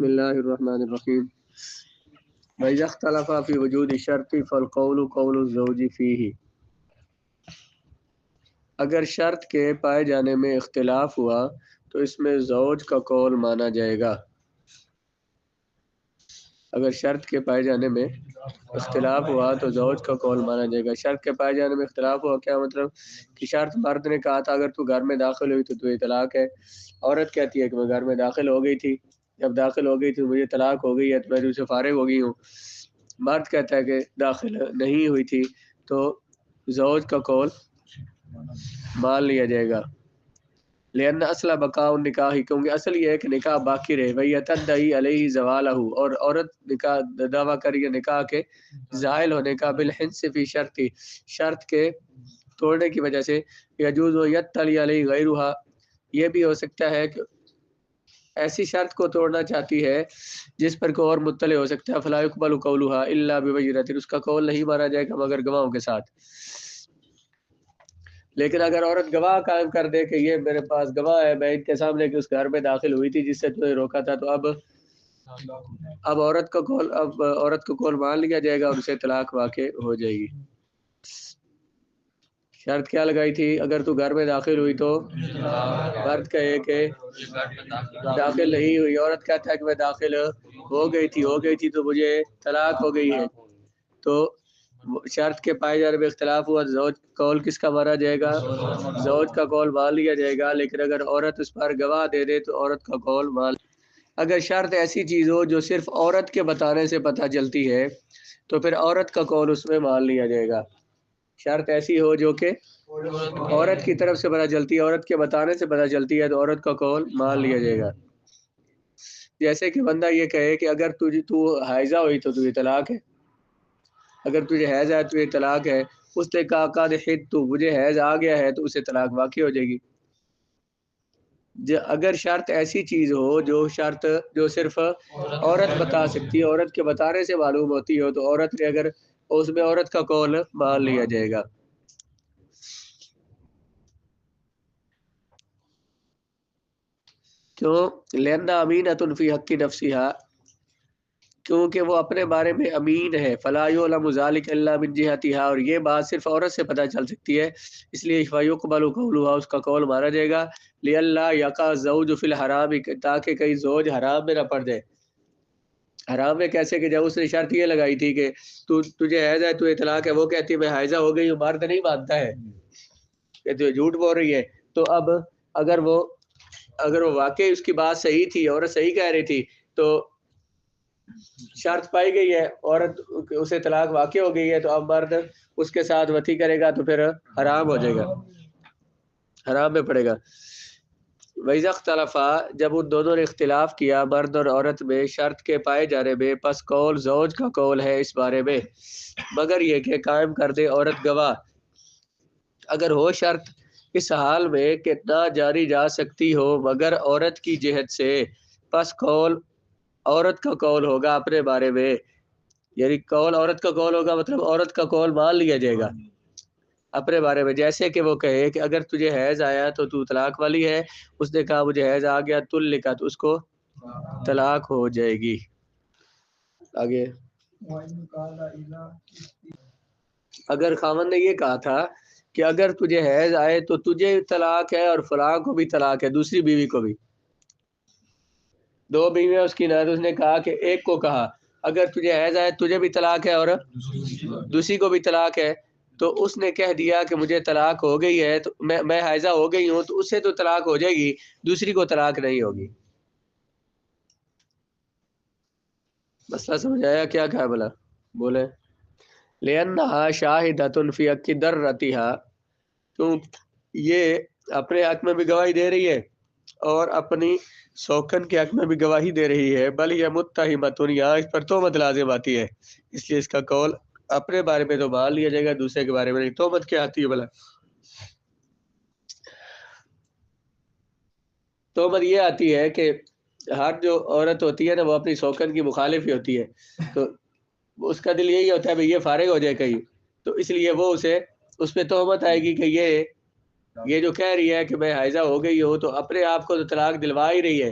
بسم اللہ الرحمن الرحیم وَإِذَا اخْتَلَفَ فِي وُجُودِ الشَّرْطِ فَالْقَوْلُ قَوْلُ الزَّوْجِ فِيهِ، اگر شرط کے پائے جانے میں اختلاف ہوا تو اس میں زوج کا قول مانا جائے گا۔ اگر شرط کے پائے جانے میں اختلاف ہوا تو زوج کا قول مانا جائے گا۔ شرط کے پائے جانے میں اختلاف ہوا کیا مطلب کہ شرط مرد نے کہا تھا اگر تو گھر میں داخل ہوئی تو تجھے طلاق ہے، عورت کہتی ہے کہ میں گھر میں داخل ہو گئی تھی، جب داخل ہو گئی تو مجھے طلاق ہو گئی ہے، تو میں تجھ سے فارغ ہو گئی ہوں۔ مرد کہتا ہے کہ داخل نہیں ہوئی تھی، تو زوج کا قول مان لیا جائے گا۔ لأن اصل بقاء النکاح، کیونکہ اصل یہ ہے کہ نکاح باقی رہے، وَيَتَدَّعِي عَلَيْهِ زَوَالَهُ، اور عورت نکاح دعویٰ کری ہے نکاح کے زائل ہونے کا، بالحنث فی شرطی، شرط کے توڑنے کی وجہ سے، یجوز یطلع علیہ غیرها، یہ بھی ہو سکتا ہے کہ ایسی شرط کو توڑنا چاہتی ہے جس پر کوئی اور مطلع ہو سکتا ہے، فلا يقبل قولها الا ببینۃ، اس کا قول نہیں مانا جائے گا مگر گواہوں کے ساتھ۔ لیکن اگر عورت گواہ قائم کر دے کہ یہ میرے پاس گواہ ہے، میں ان کے سامنے کہ اس گھر میں داخل ہوئی تھی جس سے تجھے روکا تھا، تو اب عورت کا قول مان لیا جائے گا اور اسے طلاق واقع ہو جائے گی۔ شرط کیا لگائی تھی؟ اگر تو گھر میں داخل ہوئی تو مرد کہے کہ داخل نہیں ہوئی، عورت کہتا ہے کہ میں داخل ہو گئی تھی تو مجھے طلاق ہو گئی ہے، تو شرط کے پائے جانے میں اختلاف ہوا، زوج قول کس کا مانا جائے گا؟ زوج کا قول مان لیا جائے گا۔ لیکن اگر عورت اس پر گواہ دے دے تو عورت کا قول مان، اگر شرط ایسی چیز ہو جو صرف عورت کے بتانے سے پتہ چلتی ہے تو پھر عورت کا قول اس میں مان لیا جائے گا۔ شرط ایسی ہو جو کہ عورت کی طرف سے پتہ چلتی ہے، عورت کے بتانے سے پتہ چلتی ہے، تو عورت کا قول مان لیا جائے گا۔ جیسے کہ بندہ یہ کہے کہ اگر تو حائضہ ہوئی تو تجھے طلاق ہے، اگر تجھے حیض ہے تو یہ طلاق ہے، اس نے کہا قد حضت، مجھے حیض آ گیا ہے، تو اسے طلاق واقع ہو جائے گی۔ اگر شرط ایسی چیز ہو جو صرف عورت بتا سکتی ہے، عورت کے بتانے سے معلوم ہوتی ہو، تو عورت نے اگر اس میں عورت کا قول مان لیا جائے گا۔ کیوں؟ لأن امینۃ فی حق نفسہا، کیونکہ وہ اپنے بارے میں امین ہے، فلا یعلم ذلک الا من جہتہا، اور یہ بات صرف عورت سے پتہ چل سکتی ہے، اس لیے فیقبل قولها، اس کا قول مانا جائے گا، لئلا یقع الزوج فی الحرام، تاکہ کہیں زوج حرام میں نہ پڑ جائے۔ حرام میں کیسے کہ جب اس نے شرط یہ لگائی تھی کہ تجھے حیض ہے تو اطلاق ہے، وہ کہتی ہے میں حائضہ ہو گئی ہوں، مرد نہیں مانتا ہے کہ تو جھوٹ بول رہی ہے، تو اب اگر وہ واقعی اس کی بات صحیح تھی، عورت صحیح کہہ رہی تھی، تو شرط پائی گئی ہے، عورت اسے طلاق واقع ہو گئی ہے، تو اب مرد اس کے ساتھ وطی کرے گا تو پھر حرام ہو جائے گا، حرام میں پڑے گا۔ وَإِذَا اخْتَلَفَا، جب ان دونوں نے اختلاف کیا مرد اور عورت میں شرط کے پائے جانے میں، پس قول زوج کا قول ہے اس بارے میں، مگر یہ کہ قائم کر دے عورت گواہ، اگر ہو شرط اس حال میں کہ نہ جاری جا سکتی ہو مگر عورت کی جہت سے، پس قول عورت کا قول ہوگا اپنے بارے میں، یعنی قول عورت کا قول ہوگا، مطلب عورت کا قول مان لیا جائے گا اپنے بارے میں۔ جیسے کہ وہ کہے کہ اگر تجھے حیض آیا تو طلاق والی ہے، اس نے کہا مجھے حیض آ گیا طلقت، تو اس کو طلاق ہو جائے گی۔ آگے اگر خاوند نے یہ کہا تھا کہ اگر تجھے حیض آئے تو تجھے طلاق ہے اور فلاں کو بھی طلاق ہے، دوسری بیوی کو بھی، دو بیویاں اس کی نہ، تو اس نے کہا کہ ایک کو کہا اگر تجھے حیض آئے تجھے بھی طلاق ہے اور دوسری کو بھی طلاق ہے، تو اس نے کہہ دیا کہ مجھے طلاق ہو گئی ہے، تو میں حائضہ ہو گئی ہوں، تو اس سے تو طلاق ہو جائے گی، دوسری کو طلاق نہیں ہوگی۔ مسئلہ سمجھ آیا؟ کیا کہا بلا بولے؟ لِأَنَّهَا شَاهِدَةٌ فِي حَقِّ دَرَّتِهَا، تو یہ اپنے حق میں بھی گواہی دے رہی ہے اور اپنی سوکن کے حق میں بھی گواہی دے رہی ہے، بل یہ متہمۃ، یہاں اس پر تہمت لازم آتی ہے، اس لیے اس کا قول اپنے بارے میں تو مان لیا جائے گا، دوسرے کے بارے میں نہیں۔ تہمت کیا آتی ہے بلا؟ تہمت یہ آتی ہے کہ ہر جو عورت ہوتی ہے نا، وہ اپنی سوکن کی مخالف ہی ہوتی ہے، تو اس کا دل یہی ہوتا ہے بھئی یہ فارغ ہو جائے کہیں، تو اس لیے وہ اس پہ تہمت آئے گی کہ یہ جو کہہ رہی ہے کہ میں حائضہ ہو گئی ہوں، تو اپنے آپ کو تو طلاق دلوا ہی رہی ہے،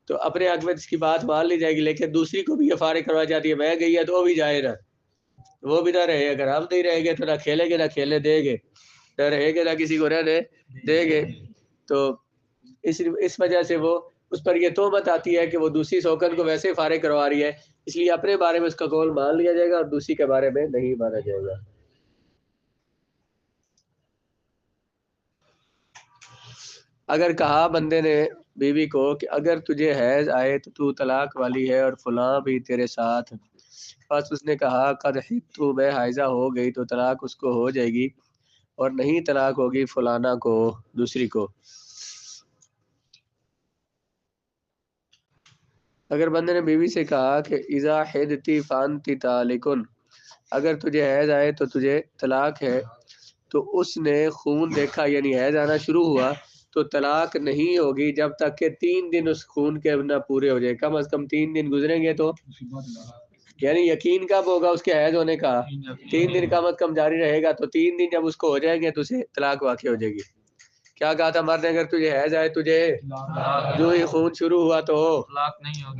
تو اپنے حق میں اس کی بات مان لی جائے گی، لیکن دوسری کو بھی یہ فارغ کروائی جاتی ہے، میں گئی ہے تو وہ بھی جائے نا، وہ بھی نہ رہے، اگر ہم نہیں رہیں گے تو نہ کھیلیں گے نہ کھیلنے دیں گے، نہ رہیں گے نہ کسی کو رہنے دیں گے. تو اس وجہ سے وہ اس پر یہ تہمت آتی ہے کہ وہ دوسری سوکن کو ویسے فارغ کروا رہی ہے، اس لیے اپنے بارے میں اس کا قول مان لیا جائے گا اور دوسری کے بارے میں نہیں مانا جائے گا. اگر کہا بندے نے بیوی کو کہ اگر تجھے حیض آئے تو تو طلاق والی ہے اور فلاں بھی تیرے ساتھ، بس اس نے کہا قد حدت، میں حائضہ ہو گئی تو طلاق اس کو ہو جائے گی اور نہیں طلاق ہوگی فلانا کو، دوسری کو. اگر بندے نے بیوی سے کہا کہ اذا حدتی فانتی طالقن، اگر تجھے حیض آئے تو تجھے طلاق ہے، تو اس نے خون دیکھا یعنی حیض آنا شروع ہوا تو طلاق نہیں ہوگی جب تک کہ 3 دن اس خون کے نہ پورے ہو جائے، کم از کم 3 دن گزریں گے تو، یعنی یقین کب ہوگا اس کے حیض ہونے کا، 3 دن کم از کم جاری رہے گا تو 3 دن جب اس کو ہو جائیں گے تو اسے طلاق واقع ہو جائے گی. کیا کہا تھا مرد نے اگر تجھے حیض آئے تجھے جو ہی خون شروع ہوا تو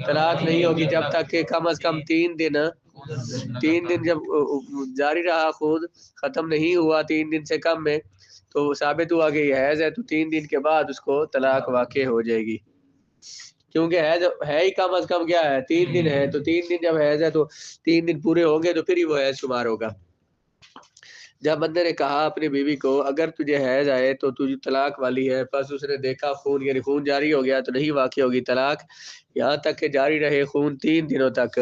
طلاق نہیں ہوگی جب تک کہ کم از کم 3 دن جب جاری رہا خون ختم نہیں ہوا 3 دن سے کم میں تو ثابت ہوا کہ یہ حیض ہے تو 3 دن کے بعد اس کو طلاق واقع ہو جائے گی، کیونکہ حیض ہے ہی کم از کم کیا ہے 3 دن ہے، تو 3 دن جب حیض ہے تو 3 دن پورے ہوں گے تو پھر ہی وہ حیض شمار ہوگا. جب بندے نے کہا اپنی بیوی کو اگر تجھے حیض آئے تو تجھے طلاق والی ہے، پس اس نے دیکھا خون یعنی خون جاری ہو گیا تو نہیں واقع ہوگی طلاق یہاں تک کہ جاری رہے خون 3 دنوں تک.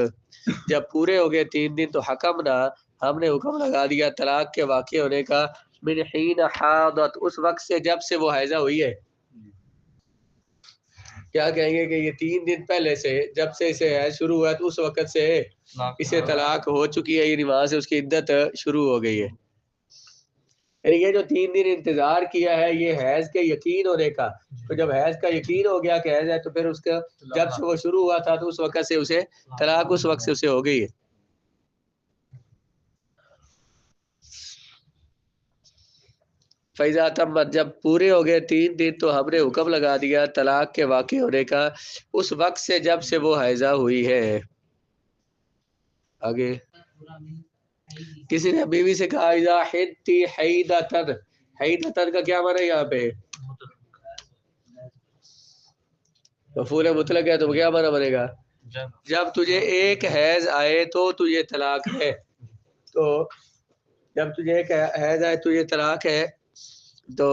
جب پورے ہو گئے 3 دن تو حکم نہ، ہم نے حکم لگا دیا طلاق کے واقع ہونے کا من حین حاضت، اس وقت سے جب سے وہ حیضہ ہوئی ہے. کیا کہیں گے کہ یہ 3 دن پہلے سے جب سے اسے حیض شروع ہوا تو اس وقت سے اسے طلاق ہو چکی ہے، یعنی وہاں سے اس کی عدت شروع ہو گئی ہے. یعنی یہ جو 3 دن انتظار کیا ہے یہ حیض کے یقین ہونے کا، تو جب حیض کا یقین ہو گیا کہ حیض ہے تو پھر اس کا جب سے وہ شروع ہوا تھا تو اس وقت سے اسے طلاق اس وقت سے اسے ہو گئی ہے. فیضا تمت، جب پورے ہو گئے 3 دن تو ہم نے حکم لگا دیا طلاق کے واقع ہونے کا اس وقت سے جب سے وہ حیضہ ہوئی ہے. آگے کسی نے بیوی سے کہا اذا حدتی حیدتن، حیدتن کا کیا معنی ہے یہاں پہ؟ مفعول مطلق ہے تو کیا معنی بنے گا؟ جب تجھے ایک حیض آئے تو تجھے طلاق ہے، تو جب تجھے ایک حیض آئے تجھے طلاق ہے تو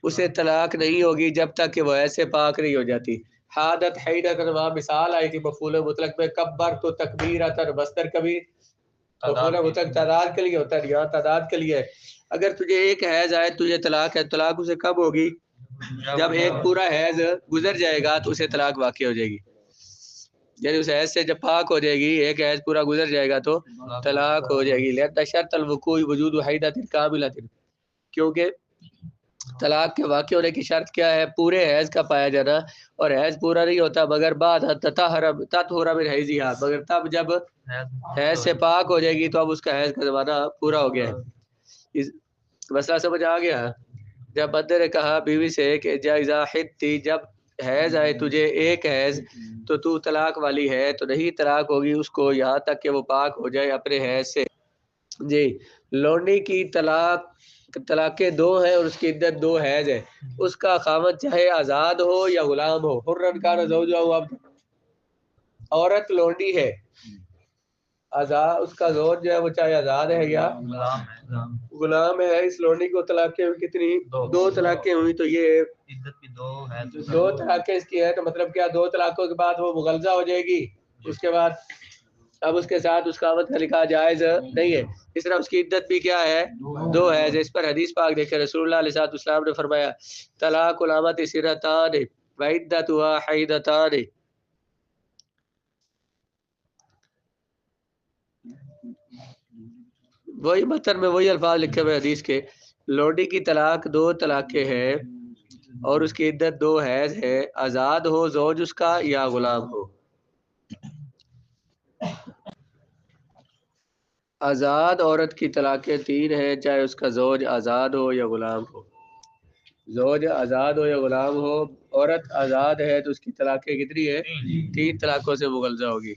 اسے طلاق نہیں ہوگی جب تک کہ وہ ایسے پاک نہیں ہو جاتی. حادت حیدتن، وہاں مثال آئی تھی مفعول مطلق میں کبر تو تکبیرتن، مصدر کبھی مفعول مطلق تعداد کے لیے ہوتا ہے، یہاں تعداد کے لیے ہے. اگر تجھے ایک حیض آئے تجھے طلاق ہے، طلاق اسے کب ہوگی؟ جب ایک پورا حیض گزر جائے گا تو اسے طلاق واقع ہو جائے گی، یعنی اس حیض سے جب پاک ہو جائے گی ایک حیض پورا گزر جائے گا تو طلاق ہو جائے گی. لأن شرط الوقوع وجود حیدۃ کاملۃ، کیونکہ طلاق کے واقع ہونے کی شرط کیا ہے؟ پورے حیض کا پایا جانا، اور حیض پورا نہیں ہوتا مگر بعد تطہر من حیضھا، مگر تب جب حیض سے پاک ہو جائے گی تو اب اس کا حیض کا زمانہ پورا ہو گیا ہے. مسئلہ سمجھ آ گیا؟ جب بندے نے کہا بیوی سے کہ اذا حدتی، جب حیض آئے تجھے ایک حیض تو طلاق والی ہے تو نہیں طلاق ہوگی اس کو یہاں تک کہ وہ پاک ہو جائے اپنے حیض سے. جی، لونڈی کی طلاقیں 2 ہیں اور اس کی عدت 2 حیض ہے. اس کا خاوند چاہے آزاد ہو یا غلام ہو، حرن کان زوجہ ہو، اب عورت لونڈی ہے، آزاد اس کا زوج جو ہے وہ چاہے آزاد ہے یا غلام ہے، اس لونڈی کو طلاقیں کتنی؟ 2 طلاقیں ہوئی، تو یہ عدت بھی 2 طلاقیں اس کی ہے، تو مطلب کیا 2 طلاقوں کے بعد وہ مغلظہ ہو جائے گی، اس کے بعد اب اس کے ساتھ اس خاوند کا نکاح جائز نہیں ہے. اس طرح اس کی عدت بھی کیا ہے؟ 2 ہے. اس پر حدیث پاک دیکھیں، رسول اللہ علیہ السلام نے فرمایا طلاق الامۃ سرتان وعدتها حیضتان. وہی متن میں وہی الفاظ لکھے ہوئے حدیث کے، لوڈی کی طلاق 2 طلاقیں ہیں اور اس کی عدت 2 حیض ہے، آزاد ہو زوج اس کا یا غلام ہو. آزاد عورت کی طلاقیں 3 ہیں، چاہے اس کا زوج آزاد ہو یا غلام ہو. زوج آزاد ہو یا غلام ہو، عورت آزاد ہے تو اس کی طلاقیں کتنی ہے؟ 3 طلاقوں سے مغلظہ ہوگی.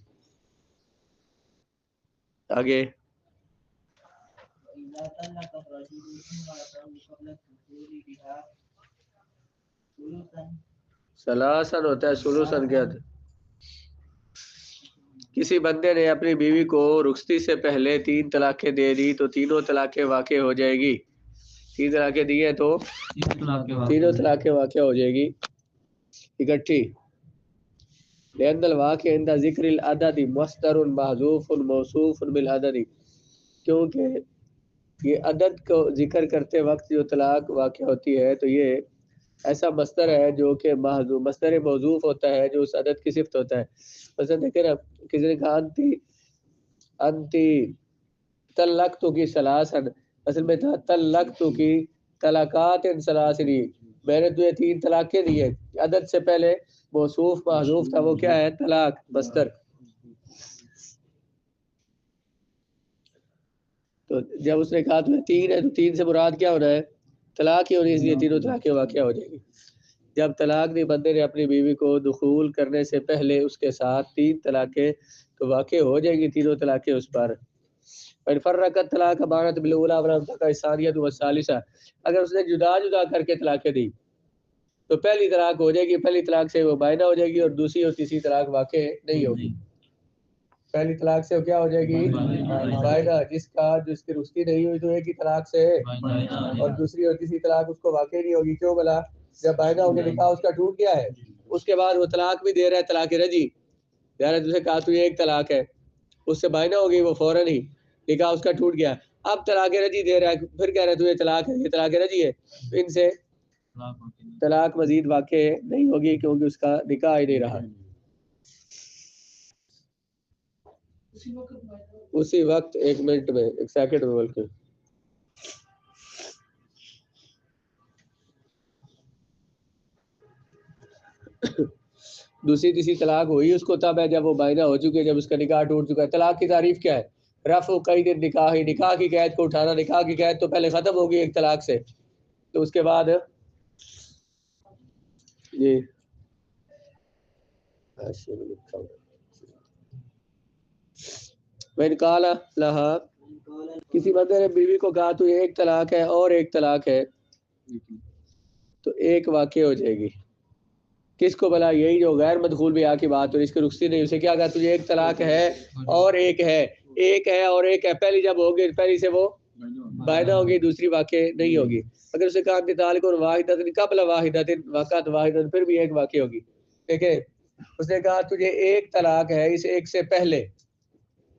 آگے سلاسن ہوتا ہے، سلوسن کیا تھا؟ کسی بندے نے اپنی بیوی کو رخصتی سے پہلے 3 طلاقیں دے دی تو تینوں طلاقیں واقع ہو جائے گی. 3 طلاقیں دی ہیں تو تینوں طلاقیں واقع ہو جائے گی اکٹھی. لأن الواقع عند ذکر العدد مصدر محذوف موصوف بالعدد، کیونکہ یہ عدد کو ذکر کرتے وقت جو طلاق واقع ہوتی ہے تو یہ ایسا مصدر ہے جو کہ مصدر موصوف ہوتا ہے جو اس عدد کی صفت ہوتا ہے. مثلا دیکھیں نا، کسی نے کہا انتی طلقتو کی سلاسن، اصل میں تھا طلقتو کی طلاقات سلاسنی، میں نے تجھے 3 طلاقیں دی ہیں. عدد سے پہلے موصوف محذوف تھا، وہ کیا ہے؟ طلاق مصدر. تو جب اس نے کہا تمہیں 3 ہے تو 3 سے مراد کیا ہونا ہے؟ طلاق ہی ہونی، اس لیے تینوں طلاقیں واقع ہو جائیں گی. جب طلاق دی بندے نے اپنی بیوی کو دخول کرنے سے پہلے اس کے ساتھ 3 طلاقیں تو واقع ہو جائیں گی تینوں طلاقیں اس پر. فرقت طلاق بانت بالاولی ولم تقع الثانیہ والثالثہ، اگر اس نے جدا جدا کر کے طلاقیں دی تو پہلی طلاق ہو جائے گی، پہلی طلاق سے وہ بائنہ ہو جائے گی، اور دوسری اور تیسری طلاق واقع نہیں ہوگی. پہلی طلاق سے کیا ہو جائے گی؟ بائنہ. جس کی رخصتی نہیں ہوئی تو ایک ہی طلاق سے ہے، اور دوسری اور تیسری طلاق اس کو واقع نہیں ہوگی. کیوں بلا؟ جب بائنہ ہو کے نکاح اس کا ٹوٹ گیا ہے، اس کے بعد وہ طلاق بھی دے رہا ہے، طلاق رجی. یار تجھے کہا تو یہ ایک طلاق ہے، اس سے بائنہ ہو گئی، وہ فوراً ہی نکاح اس کا ٹوٹ گیا. اب طلاق رجی دے رہا ہے، پھر کہہ رہا ہے تو یہ طلاق ہے، یہ طلاق رجی ہے. تو ان سے طلاق مزید واقع نہیں ہوگی کیونکہ اس کا نکاح ہی نہیں رہا. اسی وقت 1 منٹ میں 1 سیکنڈ میں بلکہ دوسری تیسری طلاق ہوئی اس کو تب ہے جب وہ بائنہ ہو چکے، جب اس کا نکاح ٹوٹ چکا ہے. طلاق کی تعریف کیا ہے؟ رفع قید النکاح، نکاح کی قید کو اٹھانا. نکاح کی قید تو پہلے ختم ہوگی ایک طلاق سے، تو اس کے بعد جی میں نکالا لہا، کسی بندے نے بیوی کو کہا تو یہ ایک طلاق ہے اور ایک طلاق ہے، تو ایک واقع ہو جائے گی. کس کو بلا؟ یہی جو غیر مدخول بھی کی بات ہو، اس کی رخصتی نہیں، اسے کیا کہا؟ تجھے ایک طلاق ہے اور ایک ہے، ایک ہے اور ایک ہے. پہلی جب ہوگی، پہلی سے وہ بائنہ ہوگی، دوسری واقع نہیں ہوگی. اگر اسے کہا کہ طالق واحدۃ قبل واحدۃ وقت واحدۃ، پھر بھی ایک واقع ہوگی. دیکھیں اس نے کہا تجھے ایک طلاق ہے، اس ایک سے پہلے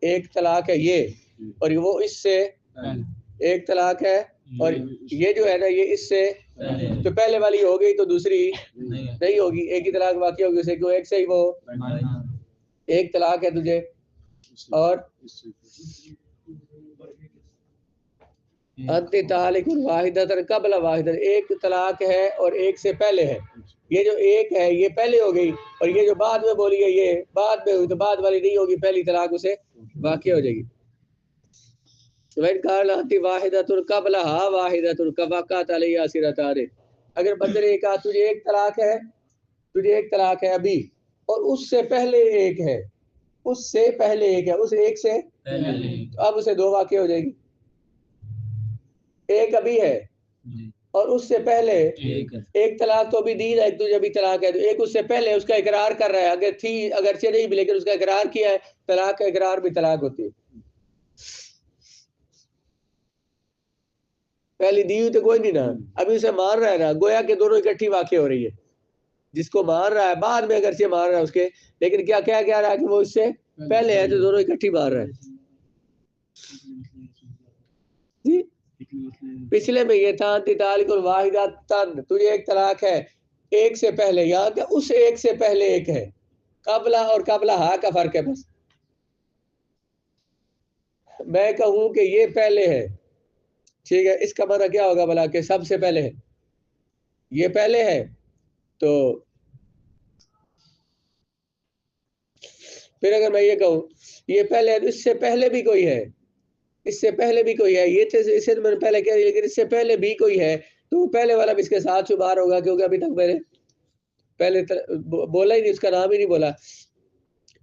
ایک طلاق ہے یہ، اور وہ اس سے ایک طلاق ہے، اور یہ جو ہے نا یہ اس سے تو پہلے والی ہو گئی تو دوسری نہیں ہوگی، ایک ہی طلاق واقع ہوگی اسے، کیوں؟ ایک سے ہی وہ ایک طلاق ہے تجھے. اور انت طالق واحدۃ قبل واحدۃ، ایک طلاق ہے اور ایک سے پہلے ہے. یہ جو ایک ہے یہ پہلے ہو گئی، اور یہ جو بعد میں بولی ہے یہ بعد میں ہوئی، تو بعد والی نہیں ہوگی، پہلی طلاق اسے واقع ہو جائے گی. وَإِنْ كَانَتْ وَاحِدَةٌ قَبْلَهَا وَاحِدَةٌ كَفَقَتْ عَلَيْهَا سِرَتَانِ، اگر بندے نے کہا تجھے ایک طلاق ہے، تجھے ایک طلاق ہے ابھی، اور اس سے پہلے ایک ہے، اس سے پہلے ایک ہے، اس ایک سے تو اب اسے 2 واقع ہو جائے گی. ایک ابھی ہے اور اس سے پہلے ایک طلاق تو ابھی دی ہے، ایک تجھے ابھی طلاق ہے، تو ایک اس سے پہلے اس کا اقرار کر رہا ہے، اگر تھی اگرچہ نہیں بھی لیکن اس کا اقرار کیا ہے. طلاق کا اقرار بھی طلاق ہوتی ہے. پہلی دی ہوئی تو کوئی نہیں نا، ابھی اسے مان رہا ہے نا، گویا کہ دونوں اکٹھی واقع ہو رہی ہے. جس کو مان رہا ہے بعد میں اگرچہ مان رہا ہے اس کے، لیکن کیا کہہ رہا ہے کہ وہ اس سے پہلے ہے، تو دونوں اکٹھی مان رہا ہے. جی پچھلے میں یہ تھا انت طالق واحدۃ، تجھے ایک طلاق ہے ایک سے پہلے، یہاں کہ اس ایک سے پہلے ایک ہے. قبلہ اور قبلہ ہا کا فرق ہے بس. میں کہوں کہ یہ پہلے ہے، ٹھیک ہے، اس کا معنی کیا ہوگا بلا کہ سب سے پہلے ہے، یہ پہلے ہے. تو پھر اگر میں یہ کہوں یہ پہلے ہے تو اس سے پہلے بھی کوئی ہے، اس سے پہلے بھی کوئی ہے، یہ اسے تو میں نے پہلے کہہ دیا، لیکن اس سے پہلے بھی کوئی ہے تو پہلے والا بھی اس کے ساتھ شمار ہوگا، کیونکہ ابھی تک میں نے پہلے بولا ہی نہیں، اس کا نام ہی نہیں بولا.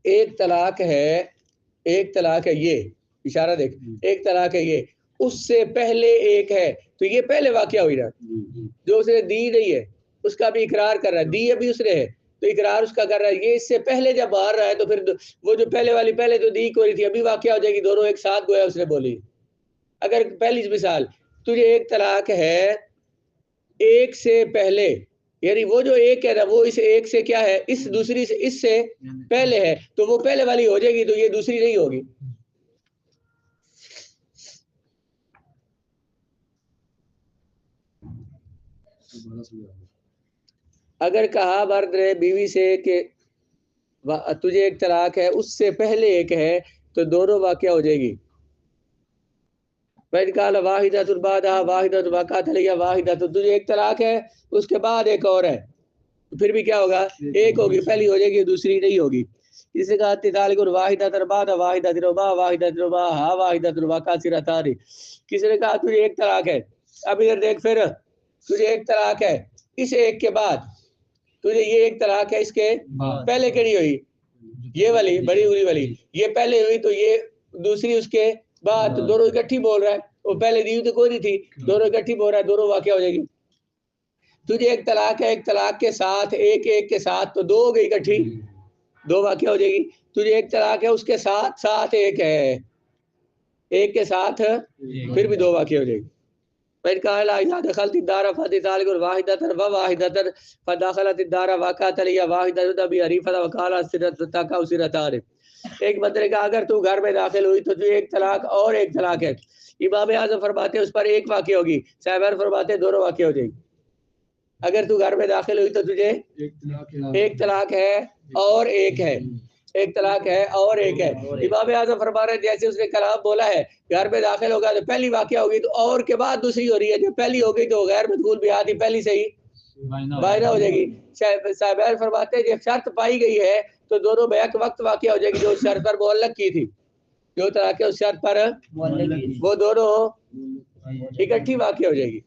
ایک طلاق ہے یہ، اشارہ دیکھ، ایک طلاق ہے یہ، اس سے پہلے ایک ہے، تو یہ پہلے واقعہ ہوئی نا، جو اس نے دی نہیں ہے اس کا بھی اقرار کر رہا ہے، دی ابھی اس نے ہے تو اقرار اس کا کر رہا ہے. یہ اس سے پہلے جب باہر رہا ہے تو پھر وہ جو پہلے والی پہلے تو دی کوئی تھی ابھی واقعہ ہو جائے گی، دونوں ایک ساتھ گویا اس نے بولی. اگر پہلی مثال تجھے ایک طلاق ہے ایک سے پہلے، یعنی وہ جو ایک ہے نا وہ اس ایک سے کیا ہے، اس دوسری سے اس سے پہلے ہے، تو وہ پہلے والی ہو جائے گی تو یہ دوسری نہیں ہوگی. اگر کہا مرد نے بیوی سے کہ تجھے ایک طلاق ہے اس سے پہلے ایک ہے تو دونوں واقعہ ہو جائے گی. وَإِنْ قَالَ وَاحِدَةٌ بَعْدَهَا وَاحِدَةٌ وَقَعَتْ عَلَيْهَا وَاحِدَةٌ، تجھے ایک طلاق ہے اس کے بعد ایک اور ہے تو پھر بھی کیا ہوگا، ایک ہوگی، پہلی ہو جائے گی دوسری نہیں ہوگی. اس نے کہا طلاق واحدۃ بعد واحدۃ ربا واحدۃ ربا ہا واحدۃ وقاصرتان. کسی نے کہا تجھے ایک طلاق ہے، اب ادھر دیکھ، پھر تجھے ایک طلاق ہے اس ایک کے بعد، تجھے یہ ایک طلاق ہے اس کے پہلے کیڑی ہوئی، یہ والی بڑی ہوئی والی، یہ پہلے ہوئی تو یہ دوسری اس کے بعد، تو دونوں اکٹھی بول رہا ہے، وہ پہلے دی تو کوئی نہیں تھی، دونوں اکٹھی بول رہا ہے، دونوں واقعہ ہو جائے گی. تجھے ایک طلاق ہے ایک طلاق کے ساتھ ایک ایک کے ساتھ تو دو ہو گئی اکٹھی، دو واقعہ ہو جائے گی. تجھے ایک طلاق ہے اس کے ساتھ ساتھ ایک ہے، ایک کے ساتھ پھر بھی دو واقعہ ہو جائے گی. فإن قال إذا دخلت الدار فطالق واحدة وواحدة فدخلت الدار وقعت عليها واحدة بعريفة وقال سرتك سرتان. ایک بندے نے کہا اگر تو گھر میں داخل ہوئی تو تجھے ایک طلاق اور ایک طلاق ہے. امام اعظم فرماتے ہیں اس پر ایک واقع ہوگی، صاحبان فرماتے ہیں دونوں واقع ہو جائے گی. اگر تو گھر میں داخل ہوئی تو تجھے ایک طلاق ہے اور ایک ہے، ایک طلاق ہے اور ایک ہے. امام اعظم فرما رہے ہیں جیسے اس نے کلام بولا ہے گھر میں داخل ہوگا تو پہلی واقعہ ہوگی تو اور کے بعد دوسری ہو رہی ہے، جب پہلی ہو گئی تو غیر مدخول بھی آتی پہلی سے ہی بائنہ ہو جائے گی. صاحبان فرماتے ہیں جب شرط پائی گئی ہے تو دونوں بیک وقت واقعہ ہو جائے گی، جو شرط پر معلق کی تھی، جو طلاق اس شرط پر وہ دونوں اکٹھی واقع ہو جائے گی.